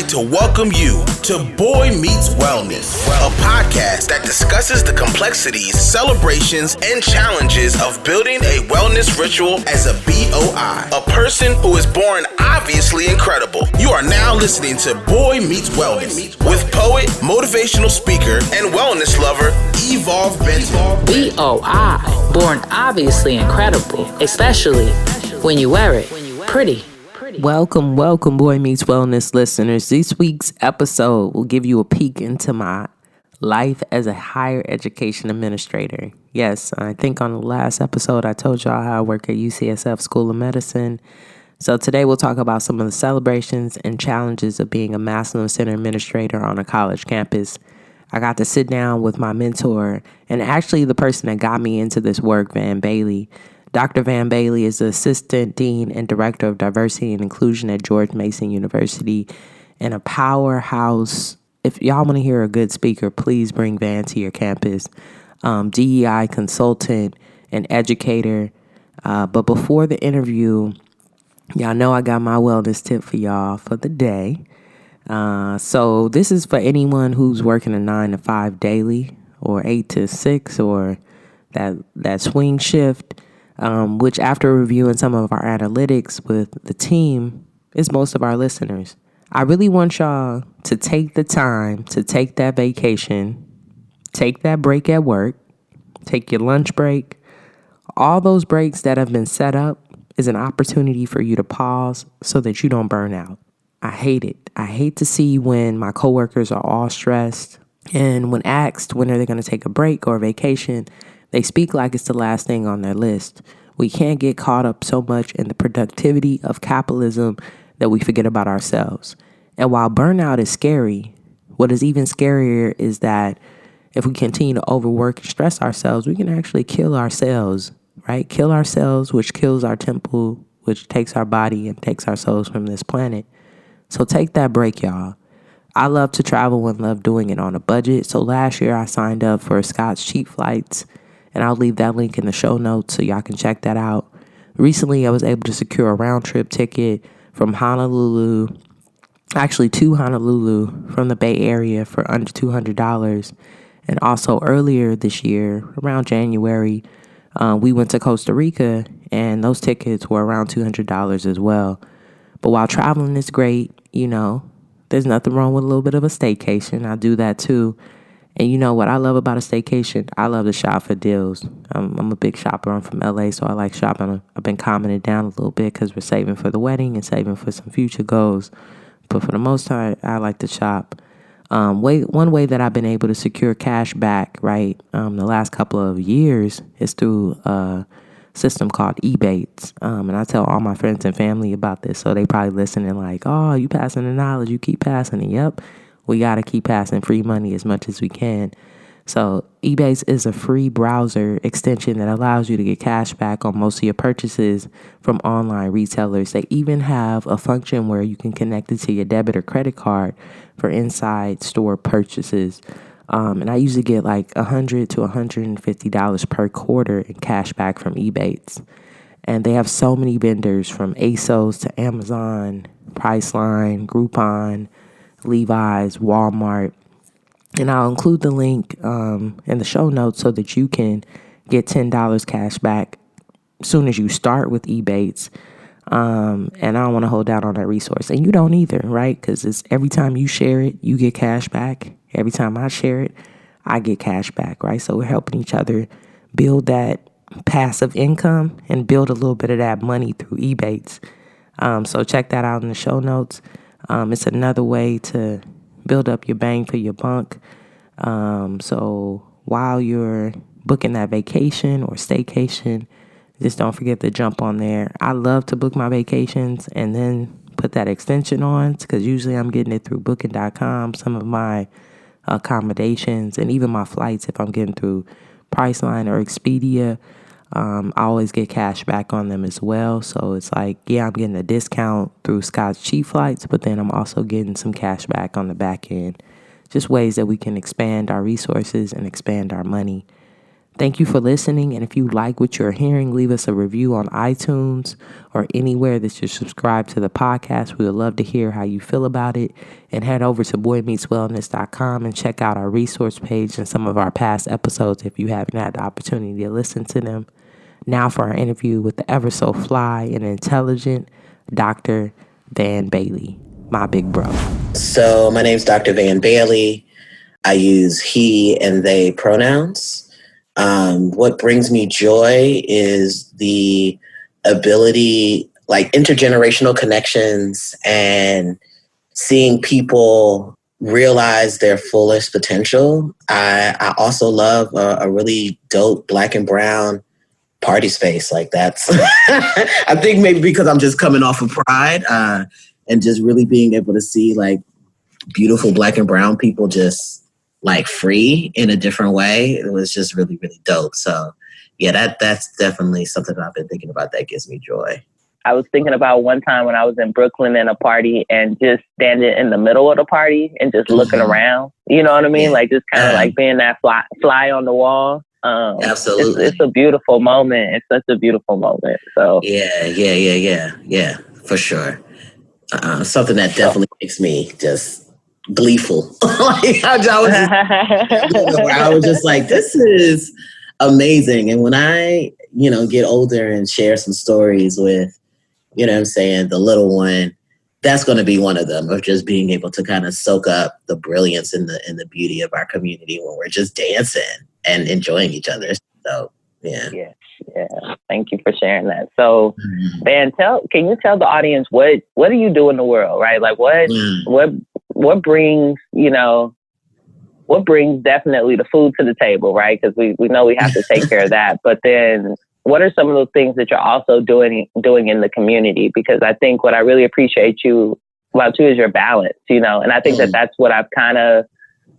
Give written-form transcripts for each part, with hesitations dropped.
like to welcome you to Boy Meets Wellness, a podcast that discusses the complexities, celebrations, and challenges of building a wellness ritual as a BOI, a person who is born obviously incredible. You are now listening to Boy Meets Wellness with poet, motivational speaker, and wellness lover, Evolve Benton. BOI, born obviously incredible, especially when you wear it pretty. Welcome, Boy Meets Wellness listeners. This week's episode will give you a peek into my life as a higher education administrator. Yes, I think on the last episode I told y'all how I work at UCSF School of Medicine. So today we'll talk about some of the celebrations and challenges of being a Masculine Center administrator on a college campus. I got to sit down with my mentor and actually the person that got me into this work, Van Bailey. Dr. Van Bailey is the Assistant Dean and Director of Diversity and Inclusion at George Mason University and a powerhouse. If y'all want to hear a good speaker, please bring Van to your campus. DEI consultant and educator. But before the interview, y'all know I got my wellness tip for y'all for the day. So this is for anyone who's working a 9 to 5 daily or 8 to 6 or that swing shift. Which after reviewing some of our analytics with the team is most of our listeners. I really want y'all to take the time to take that vacation, take that break at work, take your lunch break. All those breaks that have been set up is an opportunity for you to pause so that you don't burn out. I hate it. I hate to see when my coworkers are all stressed and when asked when are they going to take a break or a vacation, they speak like it's the last thing on their list. We can't get caught up so much in the productivity of capitalism that we forget about ourselves. And while burnout is scary, what is even scarier is that if we continue to overwork and stress ourselves, we can actually kill ourselves, right? Kill ourselves, which kills our temple, which takes our body and takes our souls from this planet. So take that break, y'all. I love to travel and love doing it on a budget. So last year I signed up for Scott's cheap flights. And I'll leave that link in the show notes so y'all can check that out. Recently, I was able to secure a round-trip ticket from Honolulu, actually to Honolulu from the Bay Area for under $200. And also earlier this year, around January, we went to Costa Rica, and those tickets were around $200 as well. But while traveling is great, you know, there's nothing wrong with a little bit of a staycation. I do that too. And you know what I love about a staycation? I love to shop for deals. I'm a big shopper. I'm from LA, so I like shopping. I've been calming it down a little bit because we're saving for the wedding and saving for some future goals. But for the most part, I like to shop. One way that I've been able to secure cash back, right, the last couple of years is through a system called Ebates. And I tell all my friends and family about this, so they probably listening like, oh, you passing the knowledge, you keep passing it. Yep. We got to keep passing free money as much as we can. So Ebates is a free browser extension that allows you to get cash back on most of your purchases from online retailers. They even have a function where you can connect it to your debit or credit card for inside store purchases. And I usually get like $100 to $150 per quarter in cash back from Ebates. And they have so many vendors from ASOS to Amazon, Priceline, Groupon, Levi's, Walmart, and I'll include the link in the show notes so that you can get $10 cash back as soon as you start with Ebates. And I don't want to hold out on that resource, and you don't either, right? Because it's every time you share it, you get cash back. Every time I share it, I get cash back, right? So we're helping each other build that passive income and build a little bit of that money through Ebates. So check that out in the show notes. It's another way to build up your bang for your buck. So while you're booking that vacation or staycation, just don't forget to jump on there. I love to book my vacations and then put that extension on because usually I'm getting it through booking.com, some of my accommodations, and even my flights if I'm getting through Priceline or Expedia. I always get cash back on them as well. So it's like, yeah, I'm getting a discount through Scott's cheap flights, but then I'm also getting some cash back on the back end. Just ways that we can expand our resources and expand our money. Thank you for listening. And if you like what you're hearing, leave us a review on iTunes or anywhere that you subscribe to the podcast. We would love to hear how you feel about it. And head over to boymeetswellness.com and check out our resource page and some of our past episodes if you haven't had the opportunity to listen to them. Now for our interview with the ever so fly and intelligent Dr. Van Bailey, my big bro. So my name's Dr. Van Bailey. I use he and they pronouns. What brings me joy is the ability, like intergenerational connections and seeing people realize their fullest potential. I also love a really dope Black and Brown party space. Like that's, I think maybe because I'm just coming off of Pride and just really being able to see like beautiful Black and Brown people just like free in a different way. It was just really, really dope. So yeah, that's definitely something that I've been thinking about that gives me joy. I was thinking about one time when I was in Brooklyn in a party and just standing in the middle of the party and just looking around. You know what I mean? Yeah. Like just kind of like being that fly on the wall. Absolutely. It's a beautiful moment. It's such a beautiful moment. So yeah, for sure. Something that definitely makes me just gleeful. Like, I was just like, this is amazing. And when I, get older and share some stories with, what I'm saying, the little one, that's going to be one of them, of just being able to kind of soak up the brilliance and the beauty of our community when we're just dancing and enjoying each other. So, yeah. Thank you for sharing that. So, Van, can you tell the audience what do you do in the world, right? Like what brings, what brings definitely the food to the table, right? Because we know we have to take care of that. But then what are some of those things that you're also doing in the community? Because I think what I really appreciate you about too is your balance, and I think that's what I've kind of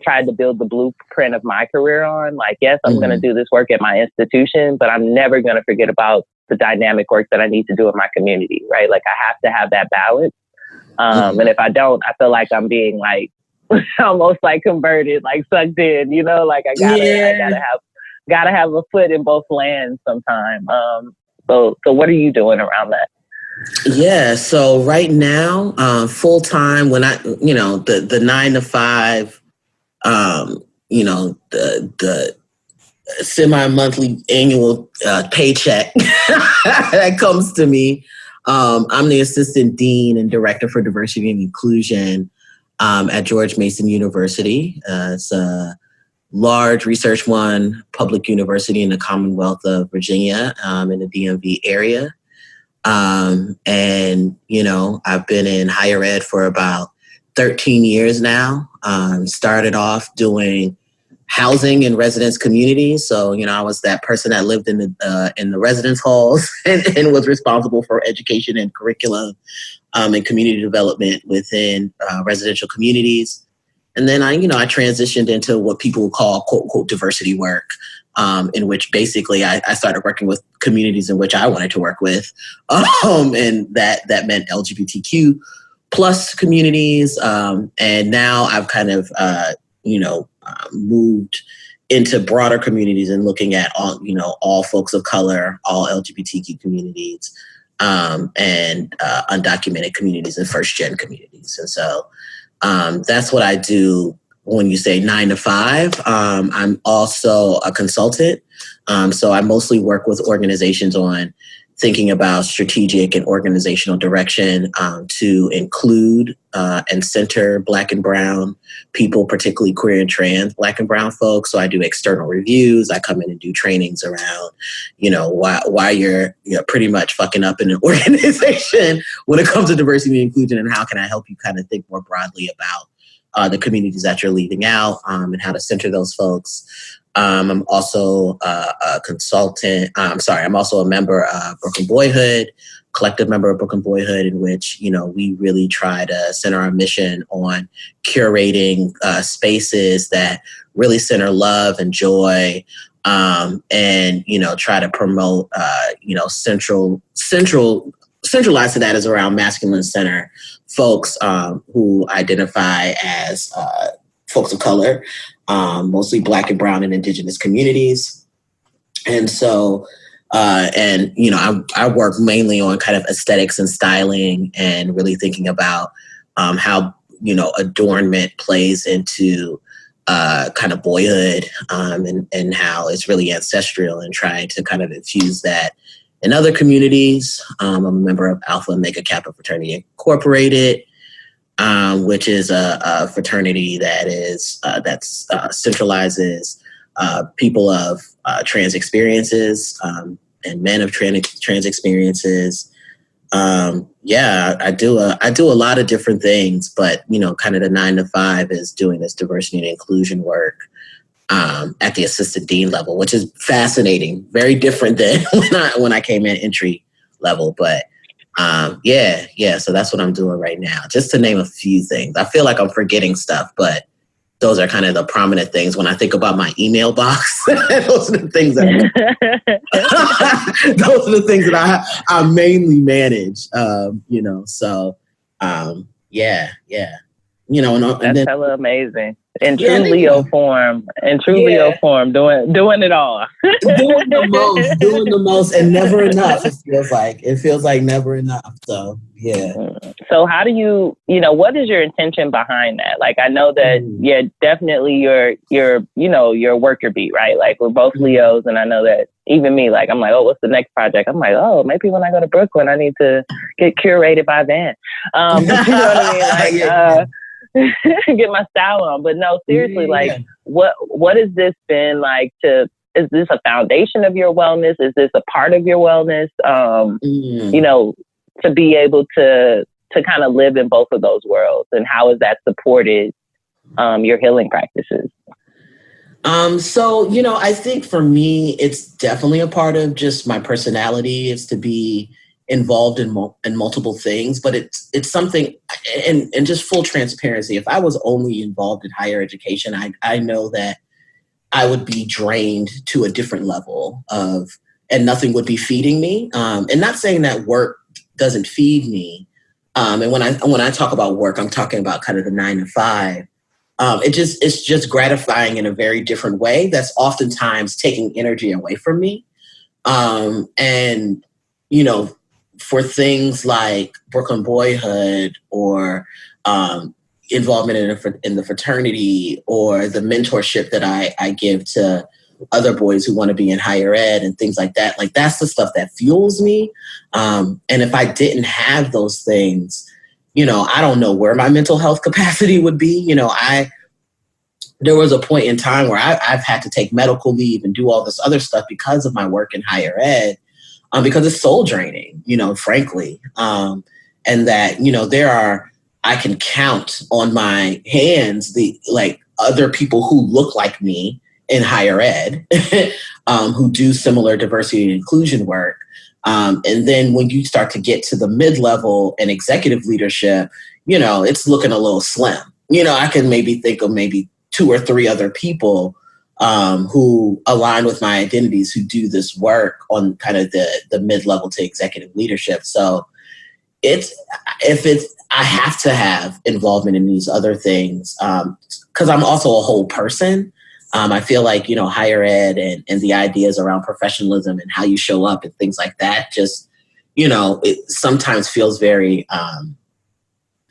tried to build the blueprint of my career on. Like, yes, I'm going to do this work at my institution, but I'm never going to forget about the dynamic work that I need to do in my community, right? Like I have to have that balance. And if I don't, I feel like I'm being like almost like converted, like sucked in, like I gotta have a foot in both lands sometime. So what are you doing around that? Yeah. So right now, full time when I, the 9 to 5, the semi-monthly annual paycheck that comes to me. I'm the assistant dean and director for diversity and inclusion at George Mason University. It's a large Research One public university in the Commonwealth of Virginia in the DMV area. And, I've been in higher ed for about 13 years now. Started off doing housing and residence communities. So, I was that person that lived in the residence halls and was responsible for education and curriculum and community development within residential communities. And then I transitioned into what people call quote, unquote, diversity work, in which basically I started working with communities in which I wanted to work with. And that meant LGBTQ plus communities. And now I've kind of, moved into broader communities and looking at all folks of color, all LGBTQ communities, and undocumented communities and first gen communities. And so that's what I do when you say 9 to 5. I'm also a consultant. So I mostly work with organizations on thinking about strategic and organizational direction to include and center Black and Brown people, particularly queer and trans Black and Brown folks. So I do external reviews. I come in and do trainings around, why you're pretty much fucking up in an organization when it comes to diversity and inclusion, and how can I help you kind of think more broadly about the communities that you're leaving out and how to center those folks. I'm also a consultant. I'm also a member of Brooklyn Boihood, collective member of Brooklyn Boihood, in which, we really try to center our mission on curating spaces that really center love and joy, and, try to promote, centralized to that is around masculine center folks who identify as folks of color, mostly Black and Brown and Indigenous communities. And so, I work mainly on kind of aesthetics and styling and really thinking about how, adornment plays into kind of boyhood and how it's really ancestral, and trying to kind of infuse that in other communities. I'm a member of Alpha Omega Kappa Fraternity Incorporated, which is a fraternity that centralizes people of trans experiences and men of trans experiences. I do a lot of different things, but kind of the 9 to 5 is doing this diversity and inclusion work at the assistant dean level, which is fascinating, very different than when I came in entry level. But so that's what I'm doing right now, just to name a few things. I feel like I'm forgetting stuff, but those are kind of the prominent things when I think about my email box. Those are the things that I mainly manage. That's hella amazing. In true Leo form, doing it all. doing the most, and never enough. It feels like never enough. So yeah. So how do you, what is your intention behind that? Like, I know that, definitely you're a worker bee, right? Like, we're both Leos, and I know that even me, like, I'm like, oh, what's the next project? I'm like, oh, maybe when I go to Brooklyn, I need to get curated by then. But you know what I mean? Like, get my style on. But no, seriously, what has this been like is this a foundation of your wellness? Is this a part of your wellness? To be able to kind of live in both of those worlds, and how has that supported your healing practices? I think for me, it's definitely a part of just my personality is to be involved in multiple things, but it's something, and just full transparency, if I was only involved in higher education, I know that I would be drained to a different level and nothing would be feeding me. And not saying that work doesn't feed me. And when I talk about work, I'm talking about kind of the 9 to 5. It's just gratifying in a very different way. That's oftentimes taking energy away from me. For things like Brooklyn Boyhood or involvement in the fraternity or the mentorship that I give to other boys who want to be in higher ed and things like that, like that's the stuff that fuels me. And if I didn't have those things, I don't know where my mental health capacity would be. There was a point in time where I've had to take medical leave and do all this other stuff because of my work in higher ed. Because it's soul draining, frankly. And that, I can count on my hands other people who look like me in higher ed, who do similar diversity and inclusion work. And then when you start to get to the mid-level and executive leadership, it's looking a little slim. I can maybe think of maybe 2 or 3 other people who align with my identities, who do this work on kind of the mid-level to executive leadership. So I have to have involvement in these other things because I'm also a whole person. I feel like, higher ed and the ideas around professionalism and how you show up and things like that, just, it sometimes feels very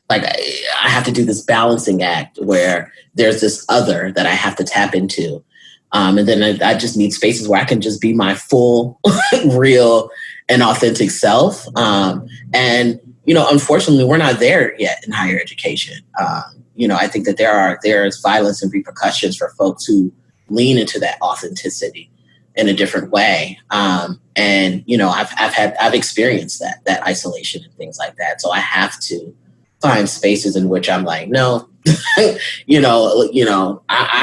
like I have to do this balancing act where there's this other that I have to tap into. And then I just need spaces where I can just be my full, real, and authentic self. Unfortunately, we're not there yet in higher education. I think that there's violence and repercussions for folks who lean into that authenticity in a different way. I've experienced that isolation and things like that. So I have to find spaces in which I'm like, no, I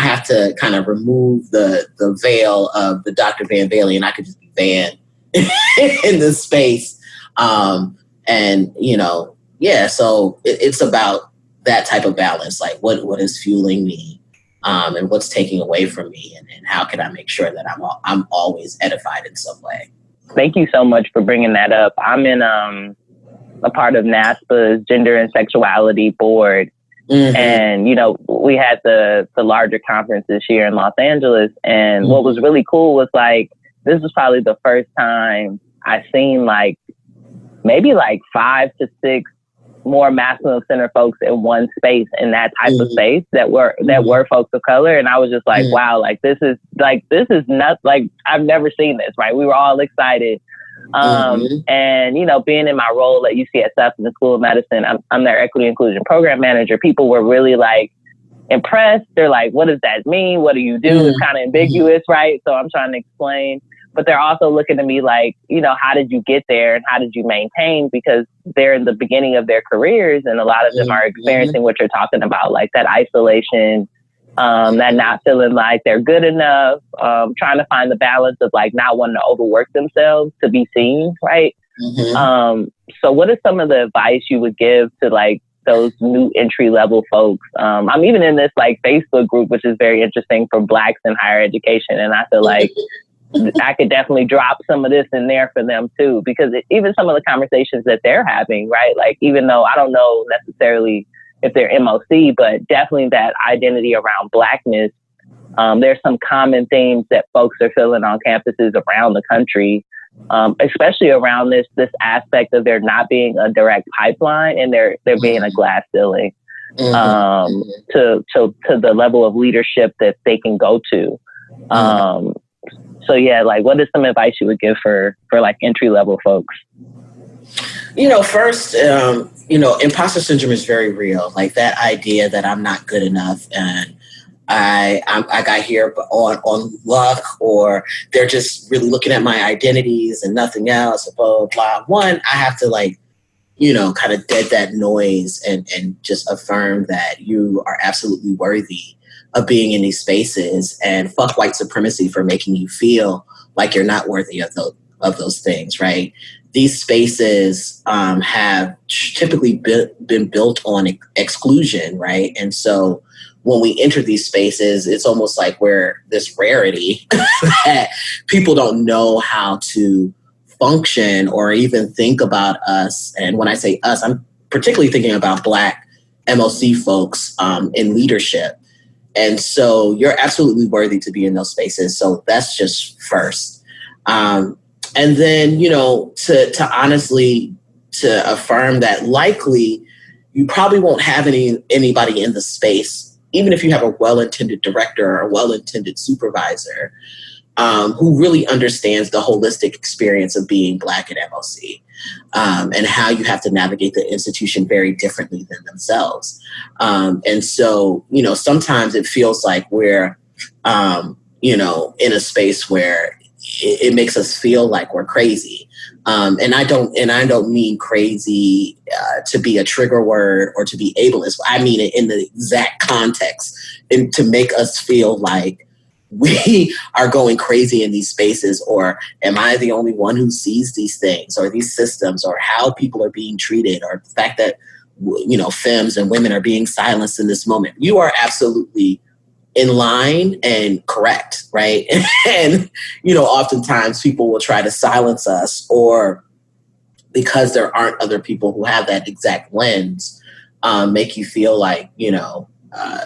have to kind of remove the veil of the Dr. Van Bailey, and I could just be Van in this space. So it's about that type of balance, like what is fueling me, and what's taking away from me, and how can I make sure that I'm always edified in some way. Thank you so much for bringing that up. I'm in a part of NASPA's Gender and Sexuality Board. Mm-hmm. And, we had the larger conference this year in Los Angeles. And what was really cool was like this was probably the first time I seen like maybe like 5 to 6 more masculine-centered folks in one space, in that type of space that were folks of color. And I was just like, wow, like this is not like, I've never seen this, right? We were all excited. And, you know, being in my role at UCSF in the School of Medicine, I'm their equity inclusion program manager. People were really like impressed. They're like, what does that mean? What do you do? It's kind of ambiguous, right? So I'm trying to explain. But they're also looking at me like, you know, how did you get there and how did you maintain? Because they're in the beginning of their careers, and a lot of them are experiencing what you're talking about, like that isolation, that not feeling like they're good enough, trying to find the balance of like not wanting to overwork themselves to be seen, right? So what is some of the advice you would give to like those new entry level folks? I'm even in this like Facebook group, which is very interesting, for Blacks in higher education. And I feel like I could definitely drop some of this in there for them too, because even some of the conversations that they're having, right? Like, even though I don't know necessarily if they're MOC, but definitely that identity around Blackness, there's some common themes that folks are feeling on campuses around the country, especially around this aspect of there not being a direct pipeline and there being a glass ceiling to the level of leadership that they can go to. So yeah, like, what is some advice you would give for like entry level folks? You know, first, you know, imposter syndrome is very real. Like that idea that I'm not good enough and I got here on luck, or they're just really looking at my identities and nothing else, blah, blah. One, I have to like, you know, kind of dead that noise and just affirm that you are absolutely worthy of being in these spaces, and fuck white supremacy for making you feel like you're not worthy of those things, right? These spaces have typically been built on exclusion, right? And so when we enter these spaces, it's almost like we're this rarity that people don't know how to function or even think about us. And when I say us, I'm particularly thinking about Black MOC folks in leadership. And so you're absolutely worthy to be in those spaces. So that's just first. And then, you know, to honestly, to affirm that likely you probably won't have anybody in the space, even if you have a well-intended director or a well-intended supervisor, who really understands the holistic experience of being Black at MOC, and how you have to navigate the institution very differently than themselves. And so, you know, sometimes it feels like we're, you know, in a space where it makes us feel like we're crazy. And I don't mean crazy to be a trigger word or to be ableist. I mean it in the exact context, and to make us feel like we are going crazy in these spaces, or am I the only one who sees these things or these systems, or how people are being treated, or the fact that, you know, femmes and women are being silenced in this moment. You are absolutely in line and correct, right? And, you know, oftentimes people will try to silence us, or because there aren't other people who have that exact lens, make you feel like, you know,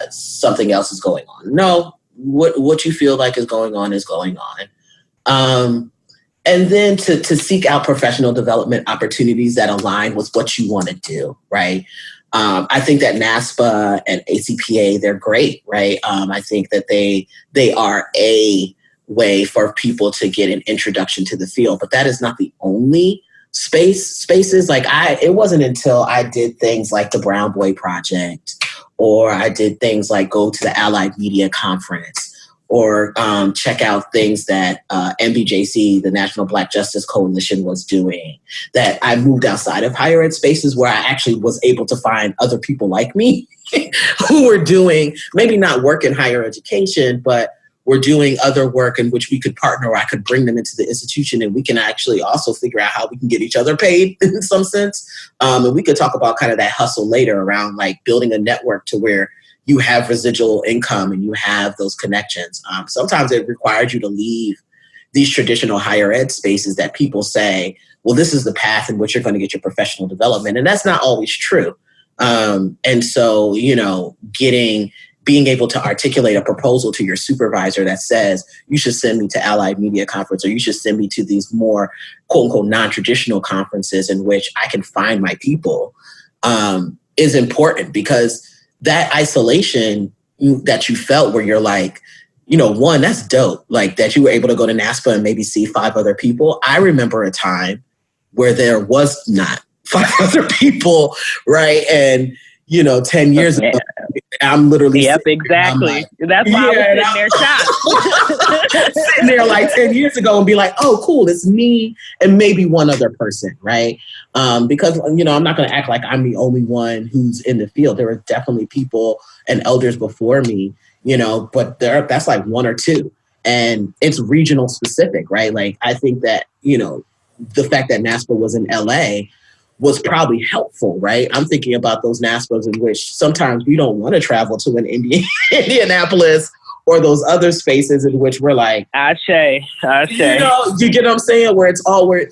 something else is going on. No. What you feel like is going on is going on. And then to seek out professional development opportunities that align with what you want to do, right? I think that NASPA and ACPA, they're great, right? I think that they are a way for people to get an introduction to the field, but that is not the only spaces. Like it wasn't until I did things like the Brown Boy Project, or I did things like go to the Allied Media Conference, or check out things that NBJC, the National Black Justice Coalition, was doing, that I moved outside of higher ed spaces where I actually was able to find other people like me who were doing, maybe not work in higher education, but were doing other work in which we could partner, or I could bring them into the institution, and we can actually also figure out how we can get each other paid in some sense. And we could talk about kind of that hustle later around like building a network to where you have residual income and you have those connections. Sometimes it requires you to leave these traditional higher ed spaces that people say, well, this is the path in which you're going to get your professional development. And that's not always true. And so, you know, getting being able to articulate a proposal to your supervisor that says, you should send me to Allied Media Conference, or you should send me to these more quote unquote non-traditional conferences in which I can find my people, is important, because that isolation that you felt where you're like, one, that's dope. Like that you were able to go to NASPA and maybe see 5 other people. I remember a time where there was not 5 other people, right? And 10 years ago, I'm literally exactly. That's why I was sitting there shocked. Sitting there like 10 years ago and be like, oh, cool, it's me and maybe one other person, right? Because, I'm not going to act like I'm the only one who's in the field. There were definitely people and elders before me, but that's like 1 or 2. And it's regional specific, right? Like, I think that, the fact that NASPA was in LA was probably helpful, right? I'm thinking about those NASPAs in which sometimes we don't want to travel to an Indianapolis or those other spaces in which we're like, Ashe. You get what I'm saying? Where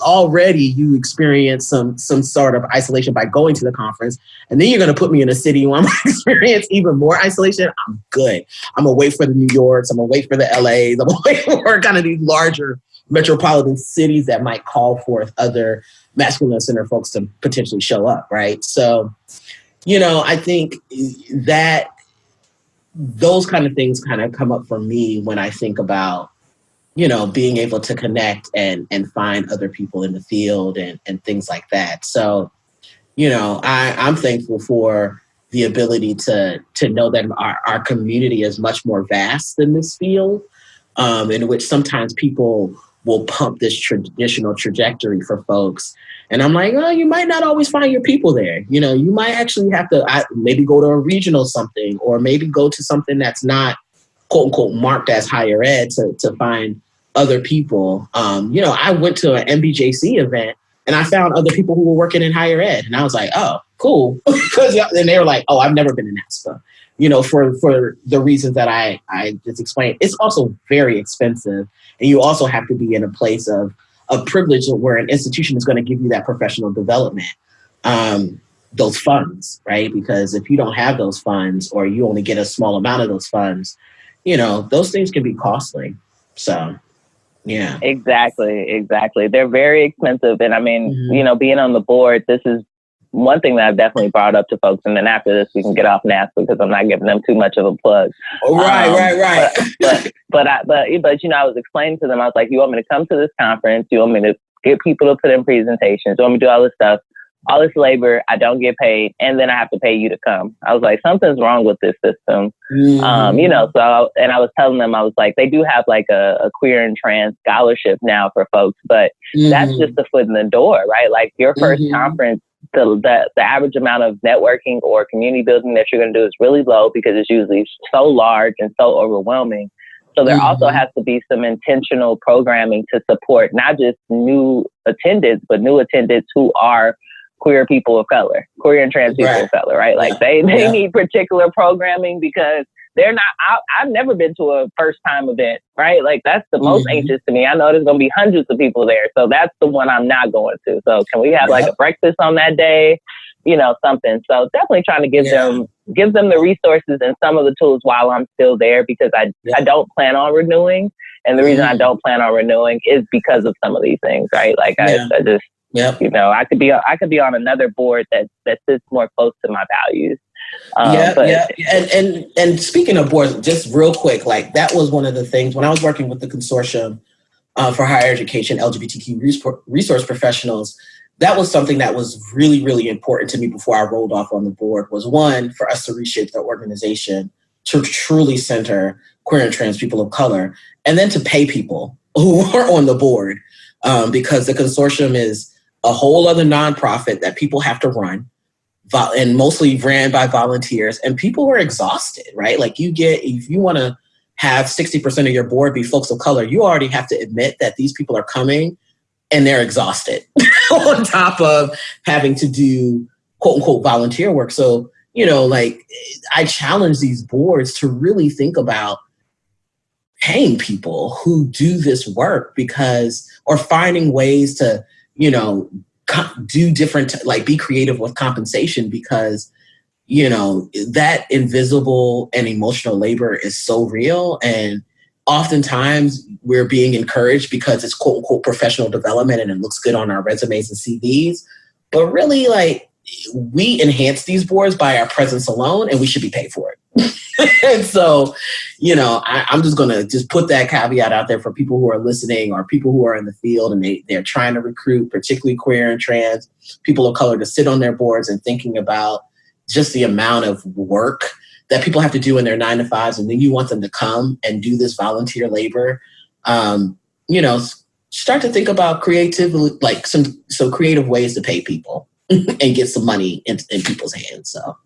already you experience some sort of isolation by going to the conference, and then you're going to put me in a city where I'm going to experience even more isolation. I'm good. I'm going to wait for the New Yorks. I'm going to wait for the LAs. I'm going to wait for kind of these larger metropolitan cities that might call forth other masculine center folks to potentially show up, right? So, I think that those kind of things kind of come up for me when I think about, being able to connect and find other people in the field and things like that. So, I'm thankful for the ability to know that our community is much more vast than this field, in which sometimes people will pump this traditional trajectory for folks. And I'm like, oh, you might not always find your people there. You might actually have to maybe go to a regional something, or maybe go to something that's not quote unquote marked as higher ed to find other people. I went to an MBJC event and I found other people who were working in higher ed. And I was like, oh, cool. And they were like, oh, I've never been in NASPA. For the reasons that I just explained. It's also very expensive. And you also have to be in a place of privilege where an institution is going to give you that professional development, those funds, right? Because if you don't have those funds, or you only get a small amount of those funds, those things can be costly. So, yeah. Exactly. They're very expensive. And I mean, being on the board, this is one thing that I've definitely brought up to folks, and then after this, we can get off NASPA because I'm not giving them too much of a plug. Oh, right. But I was explaining to them, I was like, you want me to come to this conference? You want me to get people to put in presentations? You want me to do all this stuff? All this labor, I don't get paid, and then I have to pay you to come. I was like, something's wrong with this system. So, and I was telling them, I was like, they do have like a queer and trans scholarship now for folks, but that's just a foot in the door, right? Like your first conference, the average amount of networking or community building that you're going to do is really low because it's usually so large and so overwhelming. So there also has to be some intentional programming to support not just new attendants, but new attendants who are queer people of color, queer and trans people of color, right? Like they need particular programming because they're not, I've never been to a first time event, right? Like that's the most anxious to me. I know there's going to be hundreds of people there. So that's the one I'm not going to. So can we have like a breakfast on that day? Something. So definitely trying to give them the resources and some of the tools while I'm still there, because I don't plan on renewing. And the reason I don't plan on renewing is because of some of these things, right? Like I just, I could be on another board that sits more close to my values. And speaking of boards, just real quick, like that was one of the things when I was working with the consortium for higher education, LGBTQ resource professionals. That was something that was really, really important to me before I rolled off on the board, was one, for us to reshape the organization to truly center queer and trans people of color, and then to pay people who are on the board, because the consortium is a whole other nonprofit that people have to run, and mostly ran by volunteers, and people were exhausted, right? Like if you want to have 60% of your board be folks of color, you already have to admit that these people are coming and they're exhausted on top of having to do quote unquote volunteer work. So, I challenge these boards to really think about paying people who do this work, or finding ways to, do different, like be creative with compensation, because, that invisible and emotional labor is so real. And oftentimes we're being encouraged because it's quote unquote professional development and it looks good on our resumes and CVs. But really, like, we enhance these boards by our presence alone, and we should be paid for it. And so, I'm just going to just put that caveat out there for people who are listening or people who are in the field and they're trying to recruit, particularly queer and trans people of color, to sit on their boards and thinking about just the amount of work that people have to do in their 9 to 5s. And then you want them to come and do this volunteer labor. Start to think about creatively, like some creative ways to pay people and get some money in people's hands. So,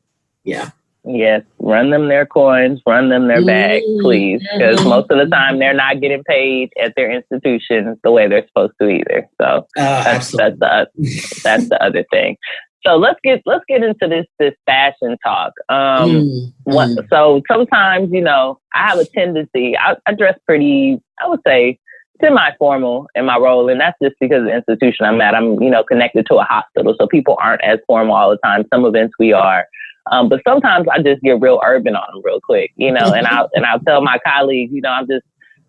yeah. Yes, run them their coins, run them their bag, please, because most of the time they're not getting paid at their institutions the way they're supposed to either. So that's the other thing. So let's get into this fashion talk. So sometimes, I have a tendency. I dress pretty, I would say, semi-formal in my role, and that's just because of the institution I'm at. I'm, connected to a hospital, so people aren't as formal all the time. Some events we are. But sometimes I just get real urban on them real quick, and I'll tell my colleagues, I'm just,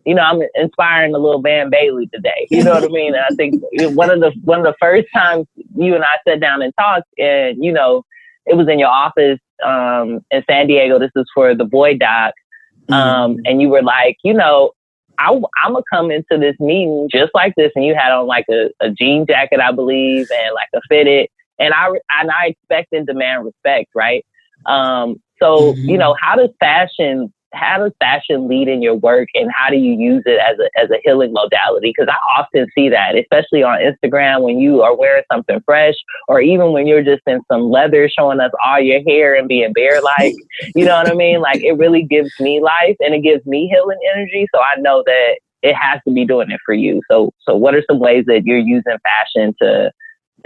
I'm inspiring a little Van Bailey today. You know what I mean? And I think one of the first times you and I sat down and talked, and it was in your office in San Diego. This is for the Boy Doc, and you were like, I'm gonna come into this meeting just like this, and you had on like a jean jacket, I believe, and like a fitted. And I expect and demand respect, right? So, how does fashion lead in your work, and how do you use it as a healing modality? Because I often see that, especially on Instagram, when you are wearing something fresh, or even when you're just in some leather showing us all your hair and being bare-like, you know what I mean? Like, it really gives me life and it gives me healing energy. So I know that it has to be doing it for you. So what are some ways that you're using fashion to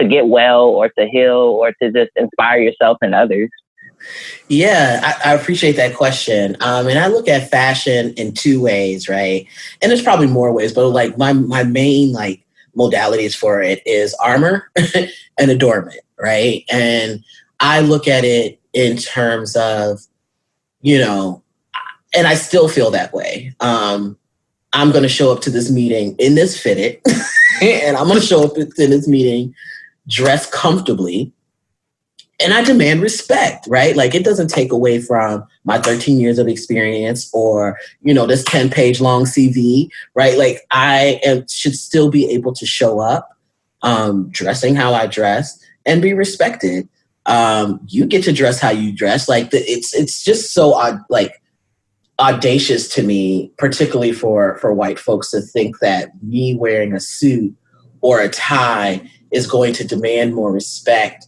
get well, or to heal, or to just inspire yourself and others? Yeah, I appreciate that question. And I look at fashion in two ways, right? And there's probably more ways, but like my main like modalities for it is armor and adornment, right? And I look at it in terms of, and I still feel that way. I'm going to show up to this meeting in this fitted, and I'm going to show up to this meeting dress comfortably, and I demand respect, right? Like, it doesn't take away from my 13 years of experience or, this 10-page long CV, right? Like, should still be able to show up dressing how I dress and be respected. You get to dress how you dress. Like, it's just so audacious to me, particularly for white folks, to think that me wearing a suit or a tie is going to demand more respect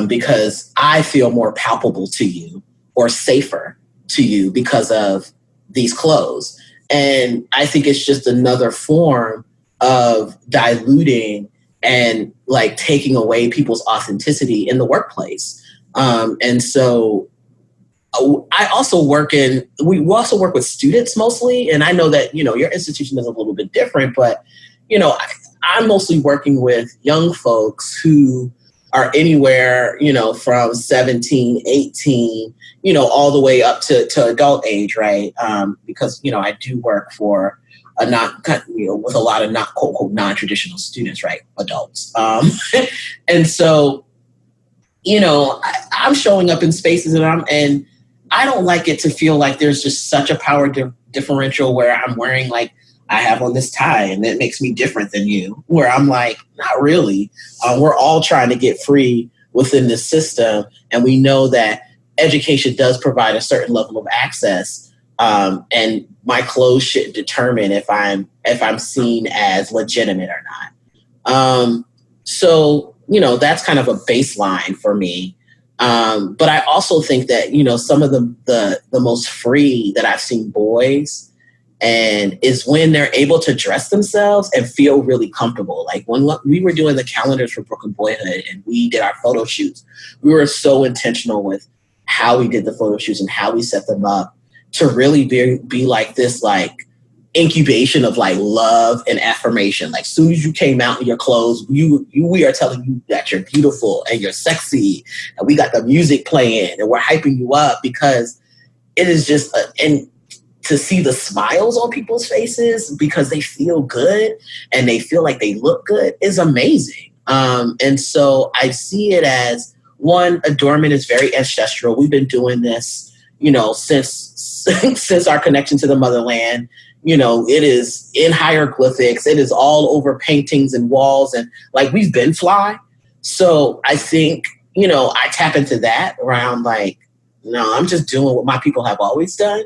because I feel more palpable to you or safer to you because of these clothes. And I think it's just another form of diluting and like taking away people's authenticity in the workplace. And so I also we also work with students mostly. And I know that, your institution is a little bit different, but, I'm mostly working with young folks who are anywhere, from 17, 18, all the way up to adult age, right? Because, I do work for with a lot of not quote unquote non-traditional students, right? Adults. And so, I'm showing up in spaces and I don't like it to feel like there's just such a power differential where I'm wearing like, I have on this tie and that makes me different than you, where I'm like, not really. We're all trying to get free within this system. And we know that education does provide a certain level of access. And my clothes should determine if I'm seen as legitimate or not. So, that's kind of a baseline for me. But I also think that, some of the most free that I've seen boys and is when they're able to dress themselves and feel really comfortable. Like when we were doing the calendars for Brooklyn Boyhood and we did our photo shoots, we were so intentional with how we did the photo shoots and how we set them up to really be like this, like incubation of like love and affirmation. Like soon as you came out in your clothes, we are telling you that you're beautiful and you're sexy, and we got the music playing and we're hyping you up, because it is just and to see the smiles on people's faces because they feel good and they feel like they look good is amazing. And so I see it as, one, adornment is very ancestral. We've been doing this, since our connection to the motherland. It is in hieroglyphics. It is all over paintings and walls, and like we've been fly. So I think, I tap into that around like, no, I'm just doing what my people have always done.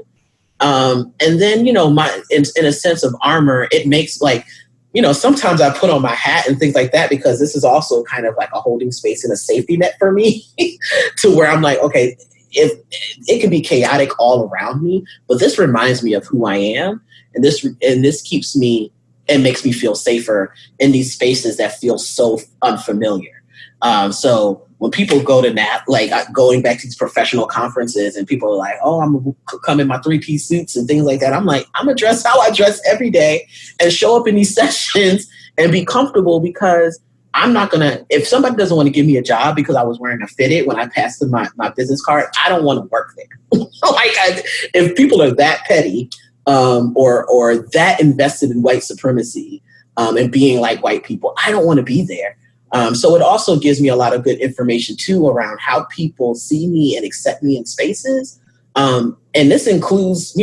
And then, in a sense of armor, it makes like, sometimes I put on my hat and things like that, because this is also kind of like a holding space and a safety net for me to where I'm like, okay, if it can be chaotic all around me, but this reminds me of who I am. And this keeps me and makes me feel safer in these spaces that feel so unfamiliar. So when people go to going back to these professional conferences and people are like, oh, I'm going to come in my 3-piece suits and things like that. I'm like, I'm going to dress how I dress every day and show up in these sessions and be comfortable, because I'm not going to, if somebody doesn't want to give me a job because I was wearing a fitted when I passed them my business card, I don't want to work there. If people are that petty or that invested in white supremacy and being like white people, I don't want to be there. So it also gives me a lot of good information too around how people see me and accept me in spaces. And this includes,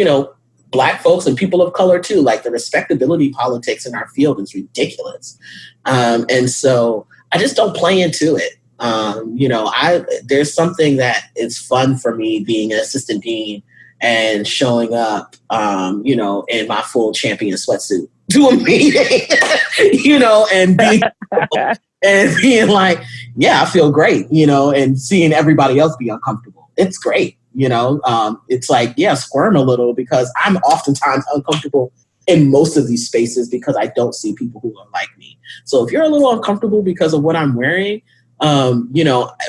Black folks and people of color too. Like the respectability politics in our field is ridiculous. And so I just don't play into it. There's something that is fun for me being an assistant dean and showing up, in my full champion sweatsuit to a meeting, and being and being like, yeah, I feel great, and seeing everybody else be uncomfortable. It's great. It's like, yeah, squirm a little, because I'm oftentimes uncomfortable in most of these spaces because I don't see people who are like me. So if you're a little uncomfortable because of what I'm wearing,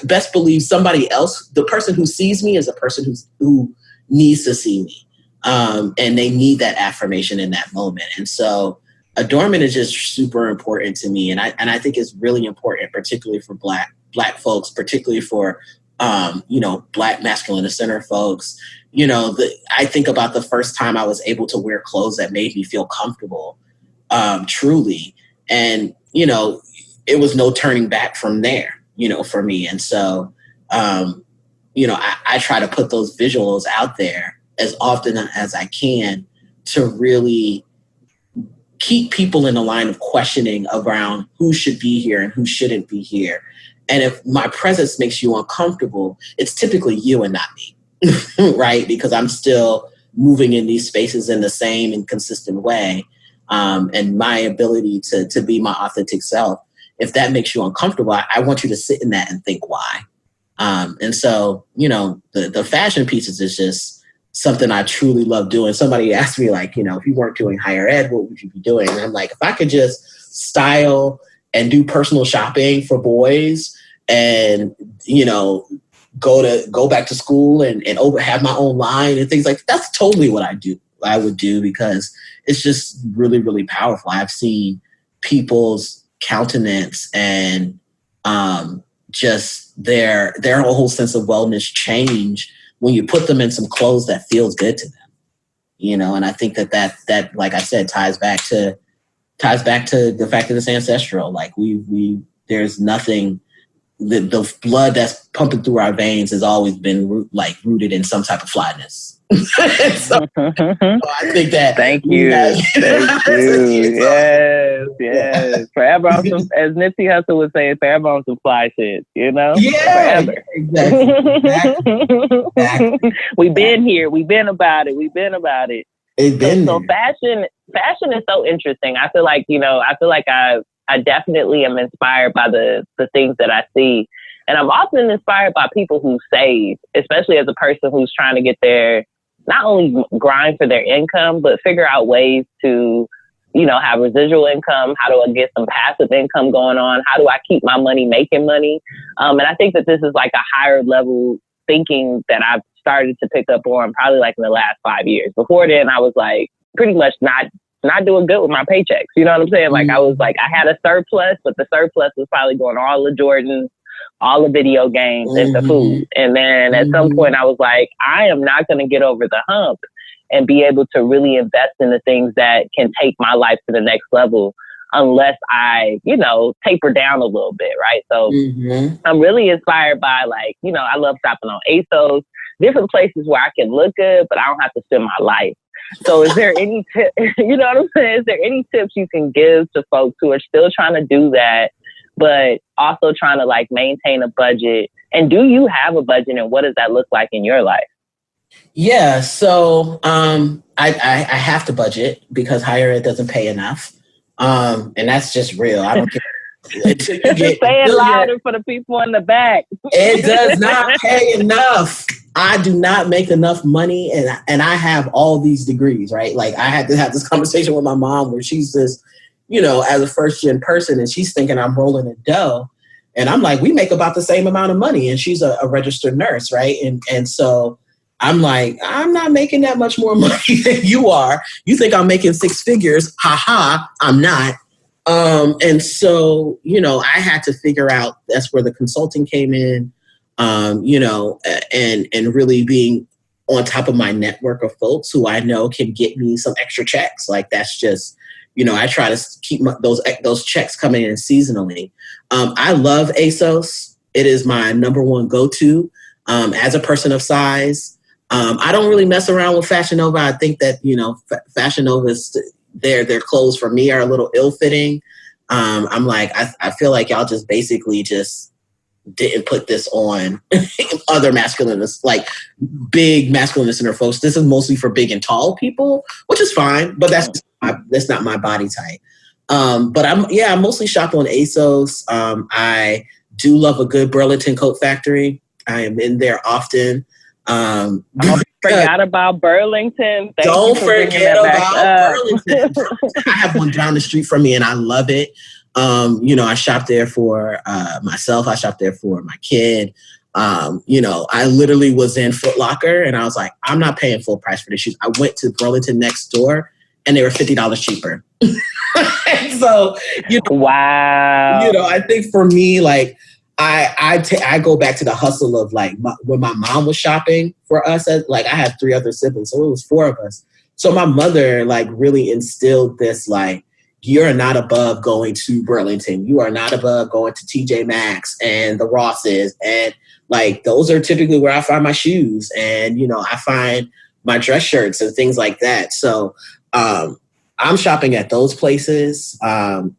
best believe somebody else, the person who sees me is a person who needs to see me. And they need that affirmation in that moment. And so adornment is just super important to me. And I think it's really important, particularly for Black folks, particularly for, Black masculine center folks. I think about the first time I was able to wear clothes that made me feel comfortable, truly. And, it was no turning back from there, for me. And so, I try to put those visuals out there as often as I can to really keep people in the line of questioning around who should be here and who shouldn't be here. And if my presence makes you uncomfortable, it's typically you and not me, right? Because I'm still moving in these spaces in the same and consistent way. And my ability to be my authentic self, if that makes you uncomfortable, I want you to sit in that and think why. And so, the fashion pieces is just something I truly love doing. Somebody asked me like, if you weren't doing higher ed, what would you be doing? And I'm like, if I could just style and do personal shopping for boys and, go back to school and have my own line and things like that, that's totally what I would do, because it's just really, really powerful. I've seen people's countenance and just their whole sense of wellness change when you put them in some clothes that feels good to them, and I think that like I said, ties back to the fact that it's ancestral. Like there's nothing, the blood that's pumping through our veins has always been rooted in some type of flyness. So I think that. Thank you. Thank you. Yes. Forever on some, as Nipsey Hussle would say, forever on some fly shit, Yeah. Forever. Exactly. We've been here. We've been about it. It's been so fashion is so interesting. I feel like, I definitely am inspired by the things that I see. And I'm often inspired by people who save, especially as a person who's trying to get their, not only grind for their income, but figure out ways to, have residual income. How do I get some passive income going on? How do I keep my money making money? And I think that this is like a higher level thinking that I've started to pick up on probably like in the last 5 years. Before then, I was like pretty much not not doing good with my paychecks. You know what I'm saying? Like, I was like, I had a surplus, but the surplus was probably going all the Jordans, all the video games, and the food. And then at some point I was like, I am not going to get over the hump and be able to really invest in the things that can take my life to the next level unless I, you know, taper down a little bit, right? So I'm really inspired by, like, you know, I love shopping on ASOS, different places where I can look good, but I don't have to spend my life. So is there any tip, you know what I'm saying? Is there any tips you can give to folks who are still trying to do that, but also trying to, like, maintain a budget? And do you have a budget, and what does that look like in your life? Yeah, so I have to budget because higher ed doesn't pay enough. And that's just real. I don't care. Say it louder for the people in the back. It does not pay enough. I do not make enough money, and I have all these degrees, right? Like, I had to have this conversation with my mom where she's this, you know, as a first gen person, and she's thinking I'm rolling in dough. And I'm like, we make about the same amount of money. And she's a registered nurse, right? And so I'm like, I'm not making that much more money than you are. You think I'm making six figures? Ha ha, I'm not. And so, you know, I had to figure out, that's where the consulting came in, you know, and really being on top of my network of folks who I know can get me some extra checks. Like, that's just, you know, I try to keep those checks coming in seasonally. I love ASOS. It is my number one go-to as a person of size. I don't really mess around with Fashion Nova. I think that, you know, Fashion Nova's, their clothes for me are a little ill-fitting. I'm like, I feel like y'all just basically just didn't put this on other masculinists, like big masculine listener folks. This is mostly for big and tall people, which is fine, but that's not my body type. But I mostly shop on ASOS. I do love a good Burlington coat factory. I am in there often. Forgot about Burlington. Don't forget about Burlington. I have one down the street from me and I love it. You know, I shop there for myself. I shop there for my kid. You know, I literally was in Foot Locker and I was like, I'm not paying full price for these shoes. I went to Burlington next door and they were $50 cheaper. So, you know, wow. You know, I think for me, like, I go back to the hustle of, like, when my mom was shopping for us. Like, I had 3 other siblings, so it was 4 of us. So my mother, like, really instilled this, like, you're not above going to Burlington. You are not above going to TJ Maxx and the Rosses. And, like, those are typically where I find my shoes. And, you know, I find my dress shirts and things like that. So I'm shopping at those places,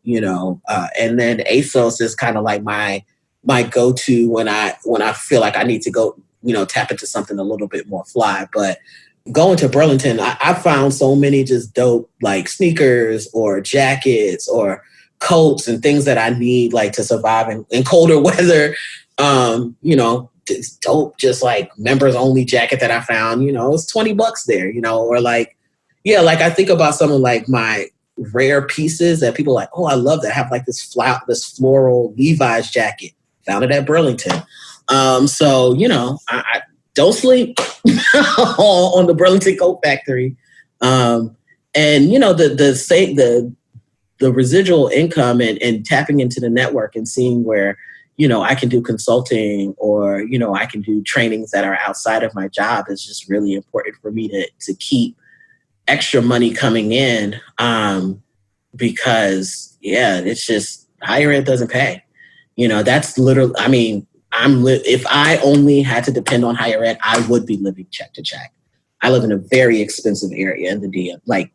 you know, and then ASOS is kind of like my go-to when I feel like I need to go, you know, tap into something a little bit more fly. But going to Burlington, I found so many just dope, like, sneakers or jackets or coats and things that I need, like, to survive in colder weather. You know, this dope, just, like, members only jacket that I found, you know, it's $20 there, you know, or, like, yeah, like, I think about some of, like, my rare pieces that people are like, oh, I love that. I have, like, this floral Levi's jacket. Found it at Burlington. So, you know, I don't sleep on the Burlington Coat Factory. And, you know, the residual income and tapping into the network and seeing where, you know, I can do consulting or, you know, I can do trainings that are outside of my job is just really important for me to keep extra money coming in. Because, yeah, it's just higher ed doesn't pay. You know, that's literally, I mean, if I only had to depend on higher ed, I would be living check to check. I live in a very expensive area in the DM. Like,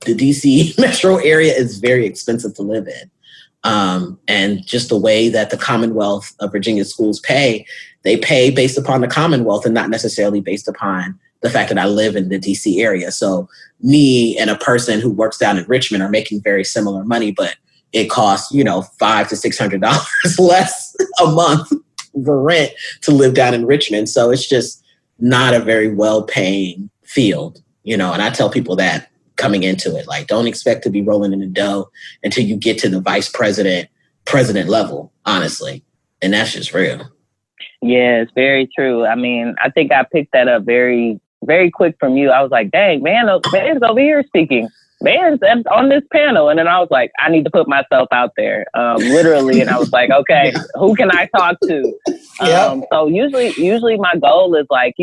the DC metro area is very expensive to live in. And just the way that the Commonwealth of Virginia schools pay, they pay based upon the Commonwealth and not necessarily based upon the fact that I live in the DC area. So me and a person who works down in Richmond are making very similar money, but it costs, you know, $500 to $600 less a month for rent to live down in Richmond. So it's just not a very well-paying field, you know, and I tell people that coming into it, like, don't expect to be rolling in the dough until you get to the vice president level, honestly. And that's just real. Yeah, it's very true. I mean, I think I picked that up very, very quick from you. I was like, dang, man's over here speaking. Van's on this panel. And then I was like, I need to put myself out there, literally. And I was like, okay, who can I talk to? So usually my goal is like,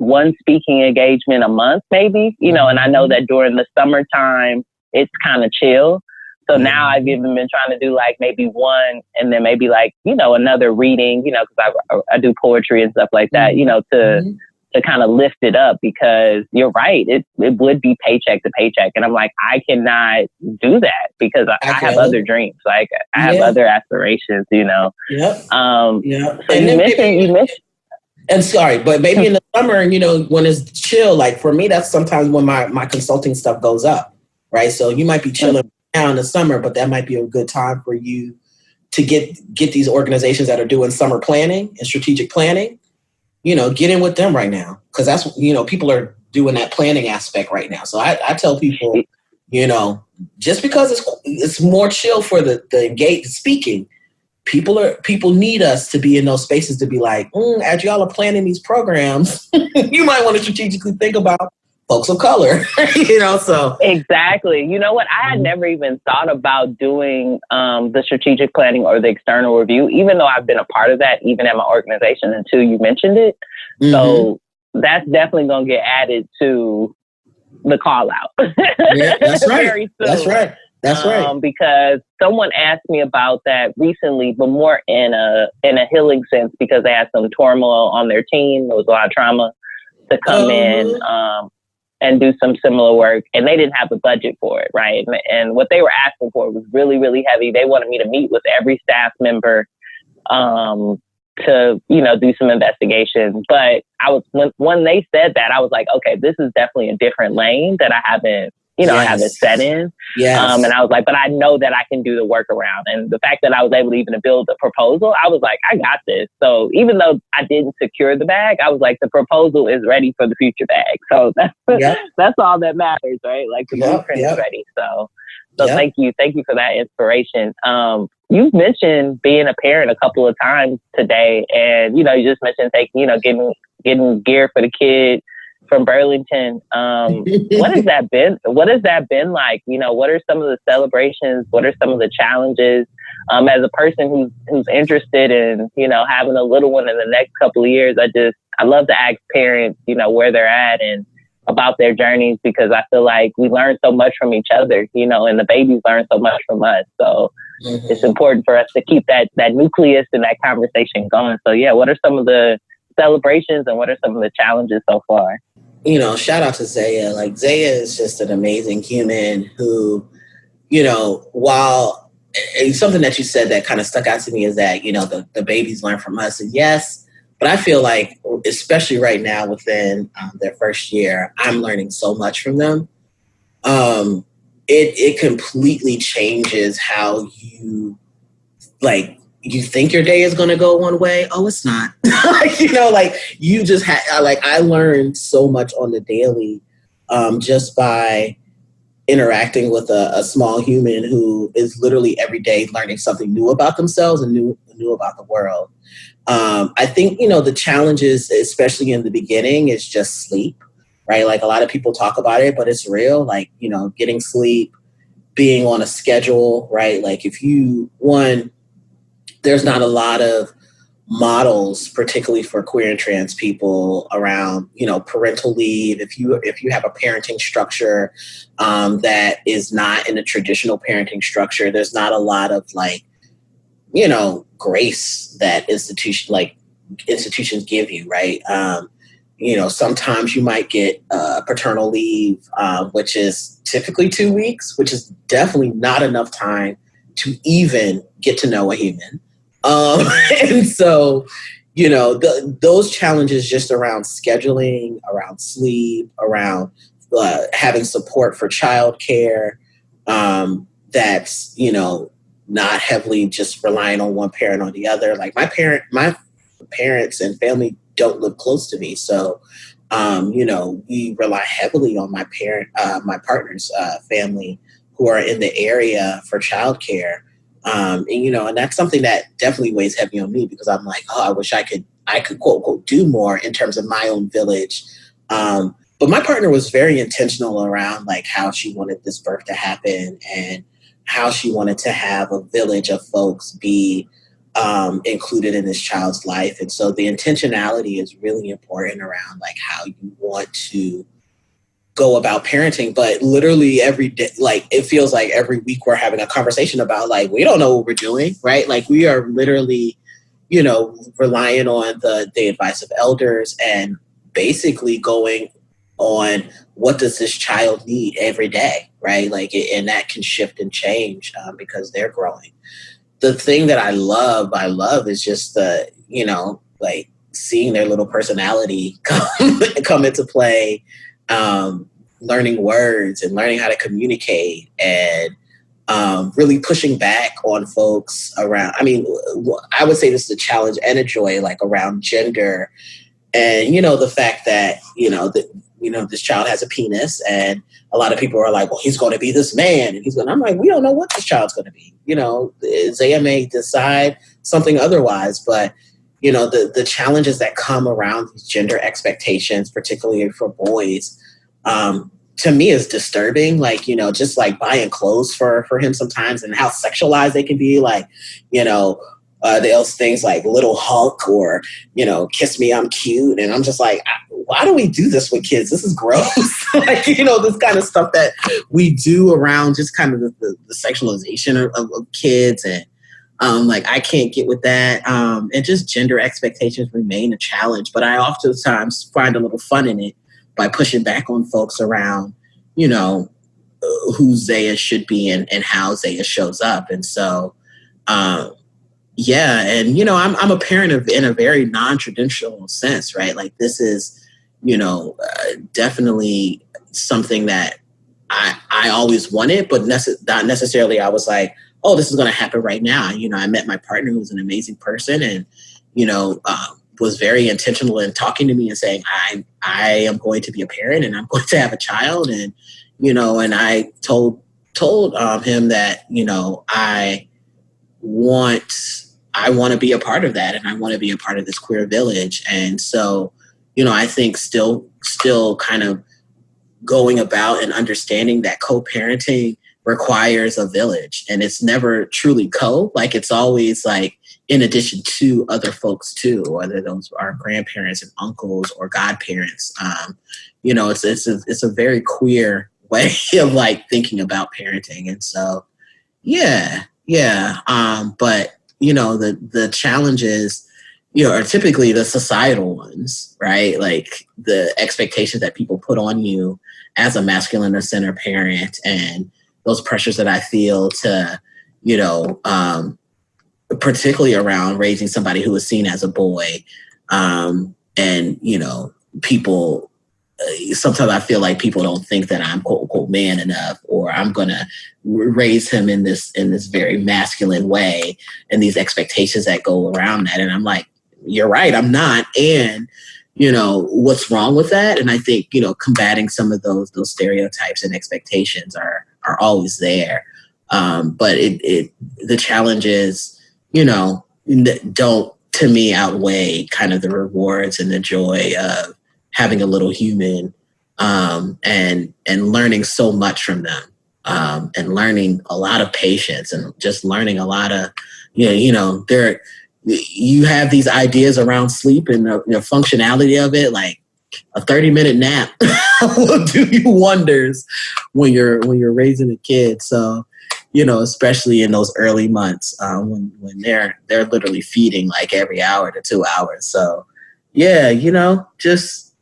one speaking engagement a month, maybe, and I know that during the summertime, it's kind of chill. So now I've even been trying to do like maybe one and then maybe like, another reading, because I do poetry and stuff like that, to kind of lift it up, because you're right. It would be paycheck to paycheck. And I'm like, I cannot do that because I have other dreams. Like I have other aspirations, Yep. So And you mentioned. And sorry, but maybe in the summer, when it's chill, like for me, that's sometimes when my consulting stuff goes up, right? So you might be chilling now in the summer, but that might be a good time for you to get these organizations that are doing summer planning and strategic planning, get in with them right now. Because that's, people are doing that planning aspect right now. So I tell people, just because it's more chill for the engaged speaking, people need us to be in those spaces to be like, as y'all are planning these programs, you might want to strategically think about folks of color, so. Exactly. You know what? I had never even thought about doing the strategic planning or the external review, even though I've been a part of that, even at my organization, until you mentioned it. Mm-hmm. So that's definitely going to get added to the call out. Yeah, that's right. Very soon. That's right. Because someone asked me about that recently, but more in a healing sense, because they had some turmoil on their team. There was a lot of trauma to come in and do some similar work, and they didn't have the budget for it, right? And what they were asking for was really, really heavy. They wanted me to meet with every staff member to, do some investigation. But when they said that, I was like, okay, this is definitely a different lane that I haven't set in. Yes. And I was like, but I know that I can do the workaround. And the fact that I was able to even build a proposal, I was like, I got this. So even though I didn't secure the bag, I was like, the proposal is ready for the future bag. So that's all that matters, right? Like the blueprint is ready. So thank you for that inspiration. You've mentioned being a parent a couple of times today, and you just mentioned getting gear for the kid from Burlington. What has that been? What has that been like? What are some of the celebrations? What are some of the challenges? As a person who's interested in, having a little one in the next couple of years, I love to ask parents, where they're at and about their journeys, because I feel like we learn so much from each other, and the babies learn so much from us. So it's important for us to keep that nucleus and that conversation going. So what are some of the celebrations and what are some of the challenges so far? Shout out to Zaya. Like Zaya is just an amazing human who, while something that you said that kind of stuck out to me is that, the babies learn from us. And yes, but I feel like, especially right now within their first year, I'm learning so much from them. It completely changes how you think your day is going to go one way. Oh, it's not. You just I learned so much on the daily just by interacting with a small human who is literally every day learning something new about themselves and new about the world. I think, the challenges, especially in the beginning, is just sleep, right? Like a lot of people talk about it, but it's real. Like, getting sleep, being on a schedule, right? Like there's not a lot of models, particularly for queer and trans people, around, parental leave. If you have a parenting structure that is not in a traditional parenting structure, there's not a lot of grace that institutions give you, right? Sometimes you might get paternal leave, which is typically 2 weeks, which is definitely not enough time to even get to know a human. And so, those challenges just around scheduling, around sleep, around having support for childcare, that's, not heavily just relying on one parent or the other. Like my parents and family don't live close to me. So, we rely heavily on my partner's family who are in the area for childcare. And that's something that definitely weighs heavy on me, because I'm like, I wish I could quote unquote do more in terms of my own village. But my partner was very intentional around like how she wanted this birth to happen and how she wanted to have a village of folks be included in this child's life. And so the intentionality is really important around like how you want to go about parenting. But literally every day, like it feels like every week we're having a conversation about like, we don't know what we're doing, right? Like we are literally, you know, relying on the advice of elders and basically going on what does this child need every day, right? Like, and that can shift and change because they're growing. The thing that I love is just the, you know, like seeing their little personality come into play, learning words and learning how to communicate and really pushing back on folks around. I mean, I would say this is a challenge and a joy, like around gender and, you know, the fact that, this child has a penis and a lot of people are like, well, he's going to be this man. And I'm like, we don't know what this child's going to be. You know, Zaya may decide something otherwise, but, you know, the challenges that come around these gender expectations, particularly for boys, to me is disturbing. Like, you know, just like buying clothes for him sometimes and how sexualized they can be. Like, you know, those things like little hunk or, you know, kiss me, I'm cute. And I'm just like, why do we do this with kids? This is gross. Like, you know, this kind of stuff that we do around just kind of the sexualization of kids. And like, I can't get with that. And just gender expectations remain a challenge. But I oftentimes find a little fun in it by pushing back on folks around, you know, who Zaya should be and how Zaya shows up. And so, yeah. And, you know, I'm a parent in a very non-traditional sense, right? Like this is, you know, definitely something that I always wanted, but not necessarily I was like, oh, this is going to happen right now. You know, I met my partner who's an amazing person and, you know, was very intentional in talking to me and saying, I am going to be a parent and I'm going to have a child. And, you know, and I told him that, you know, I want to be a part of that and I want to be a part of this queer village. And so, you know, I think still kind of going about and understanding that co-parenting requires a village and it's never truly like it's always like in addition to other folks too, whether those are grandparents and uncles or godparents. You know, it's a very queer way of like thinking about parenting. And so, yeah. But, you know, the challenges, you know, are typically the societal ones, right? Like the expectations that people put on you as a masculine or center parent and those pressures that I feel to, you know, particularly around raising somebody who is seen as a boy. And, you know, people, sometimes I feel like people don't think that I'm quote unquote man enough, or I'm going to raise him in this very masculine way and these expectations that go around that. And I'm like, you're right, I'm not. And, you know, what's wrong with that? And I think, you know, combating some of those stereotypes and expectations are always there. But the challenges, you know, don't, to me, outweigh kind of the rewards and the joy of having a little human and learning so much from them and learning a lot of patience and just learning a lot of, you know, you have these ideas around sleep and the functionality of it, like a 30-minute nap will do you wonders when you're raising a kid. So, you know, especially in those early months when they're literally feeding like every hour to 2 hours. So, yeah, you know, just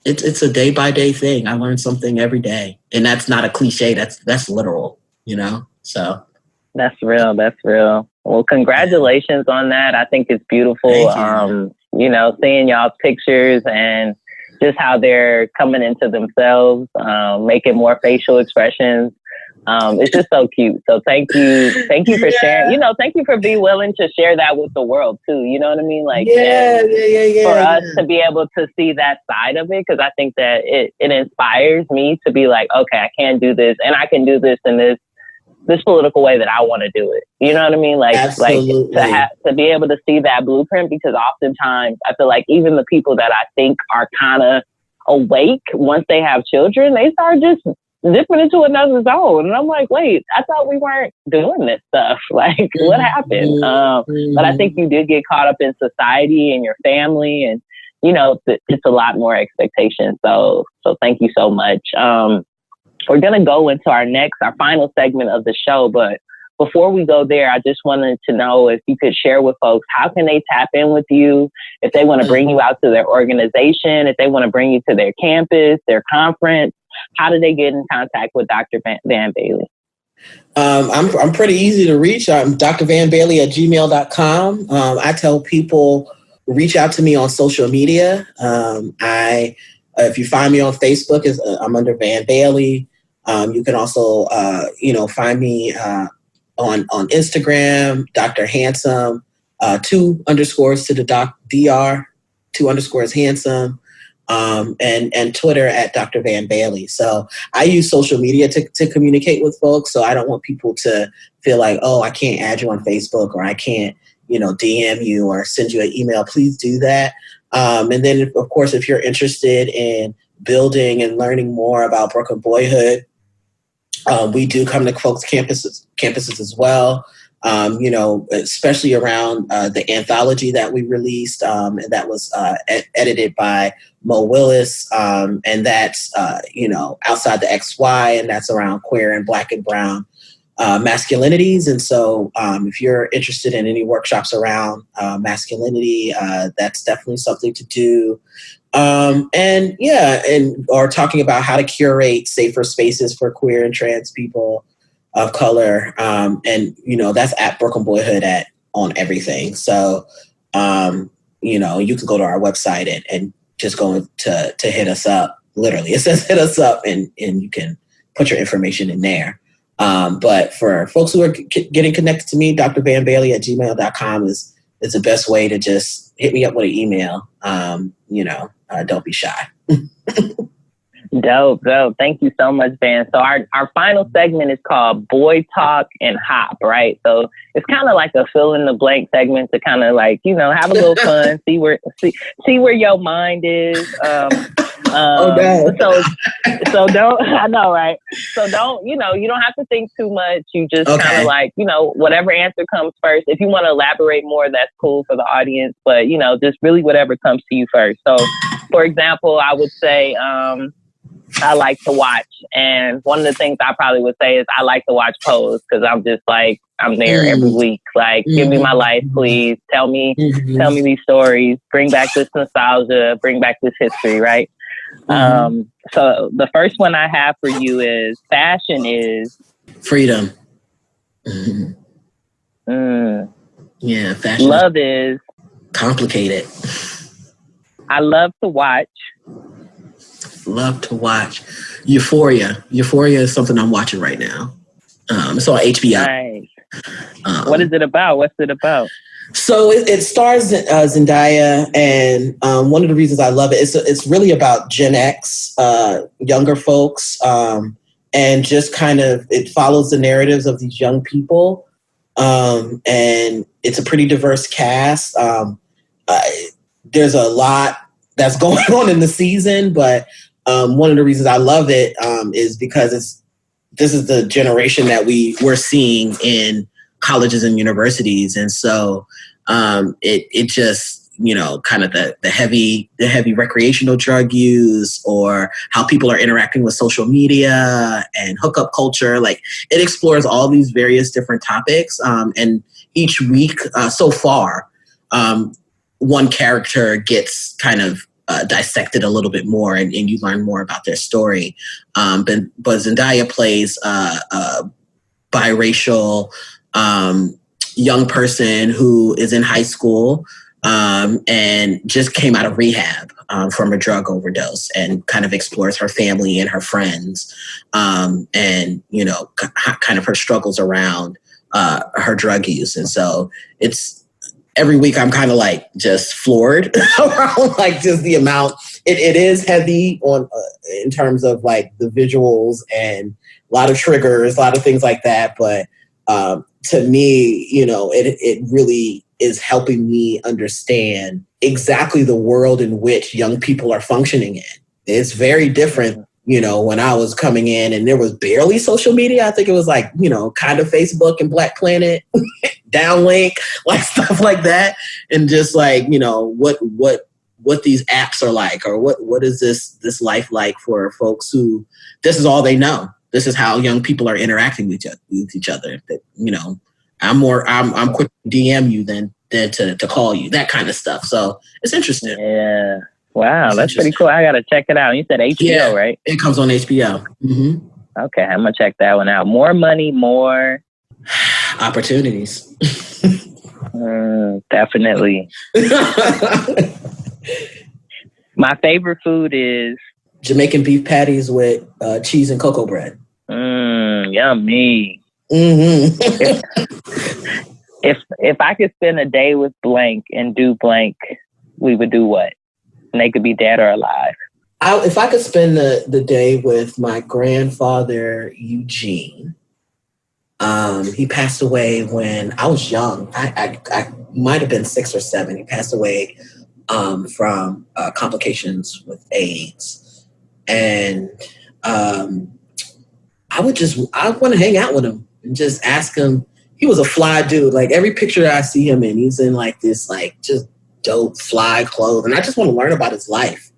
it's a day by day thing. I learn something every day, and that's not a cliche. That's literal. You know, so that's real. That's real. Well, congratulations on that. I think it's beautiful. You know, seeing y'all's pictures and just how they're coming into themselves, making more facial expressions. It's just so cute. So thank you for sharing. You know, thank you for being willing to share that with the world too. You know what I mean? Like, for us to be able to see that side of it, because I think that it inspires me to be like, okay, I can do this, and I can do this in this political way that I want to do it. You know what I mean? Like, absolutely. Like to be able to see that blueprint, because oftentimes I feel like even the people that I think are kind of awake once they have children, they start just dipping into another zone. And I'm like, wait, I thought we weren't doing this stuff. Like, what happened? But I think you did get caught up in society and your family, and, you know, it's a lot more expectation. So thank you so much. We're going to go into our final segment of the show. But before we go there, I just wanted to know if you could share with folks, how can they tap in with you if they want to bring you out to their organization, if they want to bring you to their campus, their conference? How do they get in contact with Dr. Van Bailey? I'm pretty easy to reach. I'm drvanbailey@gmail.com. I tell people, reach out to me on social media. If you find me on Facebook, I'm under Van Bailey. You can also, find me on Instagram, Dr. Handsome, 2 underscores to the DR, 2 underscores handsome, and Twitter at Dr. Van Bailey. So I use social media to communicate with folks. So I don't want people to feel like, oh, I can't add you on Facebook, or I can't, DM you or send you an email. Please do that. And then, of course, if you're interested in building and learning more about Brooklyn Boyhood, we do come to folks' campuses as well. Especially around the anthology that we released, and that was edited by Mo Willis, and that's outside the XY, and that's around queer and Black and Brown masculinities. And so, if you're interested in any workshops around masculinity, that's definitely something to do. Or talking about how to curate safer spaces for queer and trans people of color. That's at Brooklyn Boyhood on everything. So, you can go to our website and just go to hit us up. Literally, it says hit us up, and you can put your information in there. But for folks who are getting connected to me, drvanbailey@gmail.com is the best way to just hit me up with an email. Don't be shy. Dope. Thank you so much, Van. So our final segment is called Boy Talk and Hop, right? So it's kind of like a fill in the blank segment to kind of like, have a little fun, see where your mind is. Oh no. So don't, I know, right? So don't, you don't have to think too much. You just kind of like, whatever answer comes first. If you want to elaborate more, that's cool for the audience, but just really whatever comes to you first. So for example, I would say, I like to watch. And one of the things I probably would say is I like to watch Pose, because I'm just like, I'm there every week. Like, give me my life, please. Tell me these stories. Bring back this nostalgia. Bring back this history, right? So the first one I have for you is fashion is... freedom. Yeah, fashion. Love is... complicated. I love to watch... Euphoria. Euphoria is something I'm watching right now. It's on HBO. Nice. What is it about? What's it about? So it stars Zendaya, and one of the reasons I love it is it's really about Gen X, younger folks, and just kind of it follows the narratives of these young people, and it's a pretty diverse cast. There's a lot that's going on in the season, but one of the reasons I love it is because this is the generation that we're seeing in colleges and universities. And so it just, kind of the heavy recreational drug use, or how people are interacting with social media and hookup culture. Like, it explores all these various different topics. And each week so far, one character gets kind of dissected a little bit more, and you learn more about their story. But Zendaya plays a biracial young person who is in high school and just came out of rehab from a drug overdose, and kind of explores her family and her friends, and kind of her struggles around her drug use. And so it's every week I'm kind of like just floored around like just the amount. It is heavy on in terms of like the visuals and a lot of triggers, a lot of things like that. But to me, it really is helping me understand exactly the world in which young people are functioning in. It's very different, when I was coming in and there was barely social media. I think it was like, kind of Facebook and Black Planet, Downlink, like stuff like that. And just like, what these apps are like, or what is this life like for folks who this is all they know. This is how young people are interacting with each other. That, I'm quick to DM you than to call you, that kind of stuff. So it's interesting. Yeah. Wow, that's pretty cool. I got to check it out. You said HBO, right? It comes on HBO. Mm-hmm. Okay, I'm going to check that one out. More money, more opportunities. Definitely. My favorite food is Jamaican beef patties with cheese and cocoa bread. Yummy. Mm-hmm. If I could spend a day with blank and do blank, we would do what? And they could be dead or alive. If I could spend the day with my grandfather, Eugene, he passed away when I was young. I might have been 6 or 7. He passed away from complications with AIDS. And I want to hang out with him and just ask him. He was a fly dude. Like every picture I see him in, he's in like this, like just dope fly clothes. And I just want to learn about his life.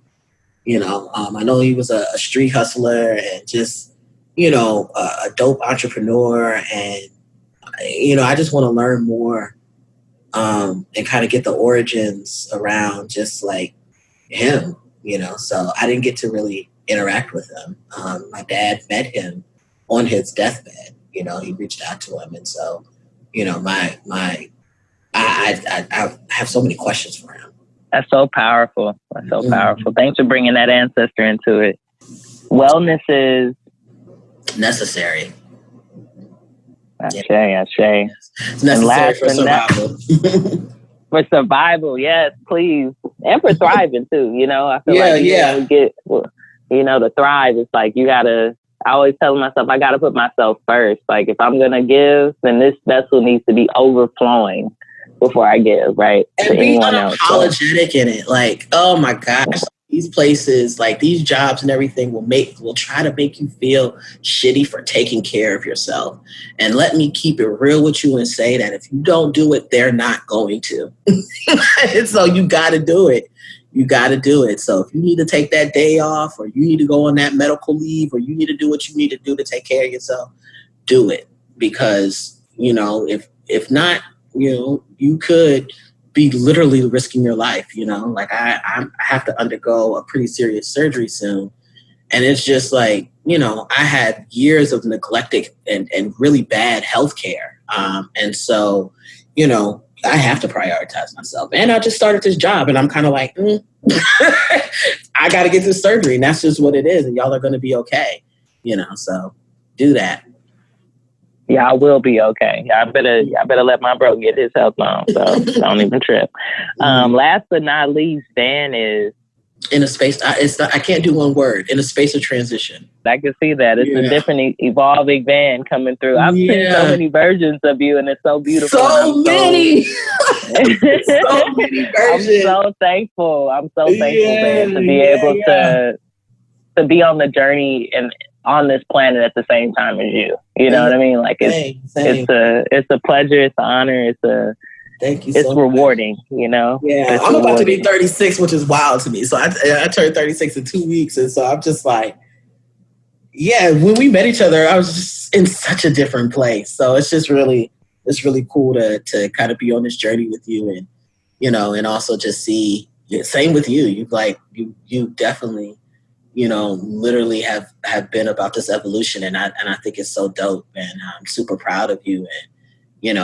I know he was a street hustler and just, a dope entrepreneur. And, I just want to learn more and kind of get the origins around just like him, So I didn't get to really interact with him. My dad met him on his deathbed. He reached out to him. And so, I have so many questions for him. That's so powerful. That's so powerful. Thanks for bringing that ancestor into it. Wellness is necessary. Ashe. It's necessary for survival. For survival, yes, please. And for thriving too, I feel like we get, to thrive, it's like I always tell myself, I got to put myself first. Like if I'm going to give, then this vessel needs to be overflowing before I give, right? And to be anyone else. Unapologetic in it. Like, oh my gosh, these places, like these jobs and everything will try to make you feel shitty for taking care of yourself. And let me keep it real with you and say that if you don't do it, they're not going to. And so you got to do it. You got to do it. So if you need to take that day off, or you need to go on that medical leave, or you need to do what you need to do to take care of yourself, do it. Because, if not, you could be literally risking your life, like I have to undergo a pretty serious surgery soon. And it's just like, I had years of neglected and really bad healthcare. And so, I have to prioritize myself. And I just started this job and I'm kind of like, I got to get this surgery. And that's just what it is. And y'all are going to be okay, so do that. Yeah, I will be okay. I better let my bro get his health on, so don't even trip. Last but not least, Van is in a space. I can't do one word. In a space of transition. I can see that. It's a different, evolving Van coming through. I've seen so many versions of you, and it's so beautiful. So many. So many versions. I'm so thankful. Van, to be able to be on the journey and on this planet at the same time as you. You know what I mean? Like it's a pleasure, it's an honor, thank you. It's so rewarding, Yeah. It's I'm about to be 36, which is wild to me. So I turned 36 in 2 weeks, and so I'm just like, when we met each other, I was just in such a different place. So it's really cool to kind of be on this journey with you, and and also just see. Same with you. You definitely. Literally have been about this evolution, and I think it's so dope, and I'm super proud of you. And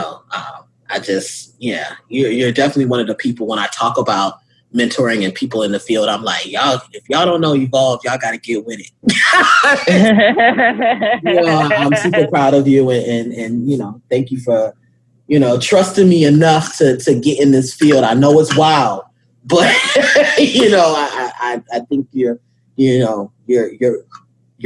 I just you're definitely one of the people when I talk about mentoring and people in the field, I'm like, y'all, if y'all don't know Evolve, y'all got to get with it. I'm super proud of you, and thank you for trusting me enough to get in this field. I know it's wild, but I think you're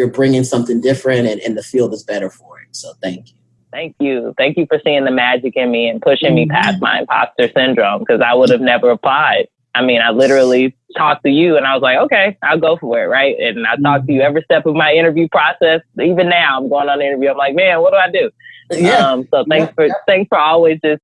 bringing something different, and the field is better for it. So thank you. Thank you. Thank you for seeing the magic in me and pushing me past my imposter syndrome, because I would have never applied I mean, I literally talked to you and I was like, okay, I'll go for it, right? And I talked to you every step of my interview process. Even now, I'm going on an interview. I'm like, man, what do I do? Yeah. So thanks for always just,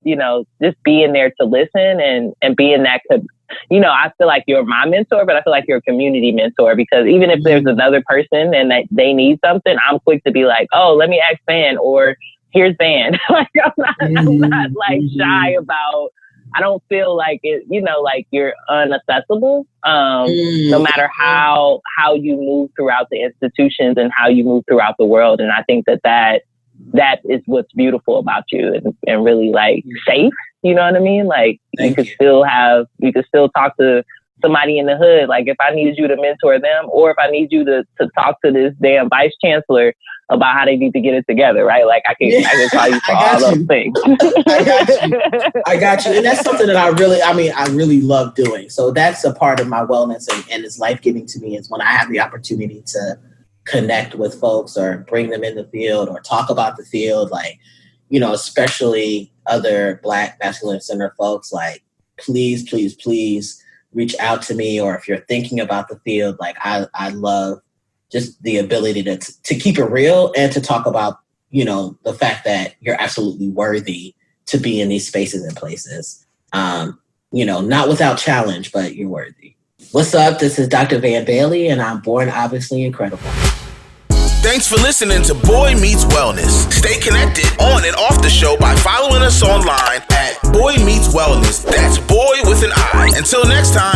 just being there to listen and being that, I feel like you're my mentor, but I feel like you're a community mentor, because even if there's another person and that they need something, I'm quick to be like, oh, let me ask Van, or here's Van. Like, I'm not like shy about, I don't feel like it, like you're unaccessible, no matter how you move throughout the institutions and how you move throughout the world. And I think that is what's beautiful about you, and really like safe. You know what I mean? Like you could still talk to somebody in the hood. Like if I need you to mentor them, or if I need you to talk to this damn vice chancellor about how they need to get it together, right? Like I can call you for all those things. I got you. And that's something that I really love doing. So that's a part of my wellness and it's life-giving to me, is when I have the opportunity to connect with folks or bring them in the field or talk about the field, like, especially other Black masculine-centered folks, like, please, please, please reach out to me. Or if you're thinking about the field, like, I love just the ability to keep it real and to talk about, the fact that you're absolutely worthy to be in these spaces and places. Not without challenge, but you're worthy. What's up? This is Dr. Van Bailey, and I'm born obviously incredible. Thanks for listening to Boy Meets Wellness. Stay connected on and off the show by following us online at Boy Meets Wellness. That's boy with an I. Until next time.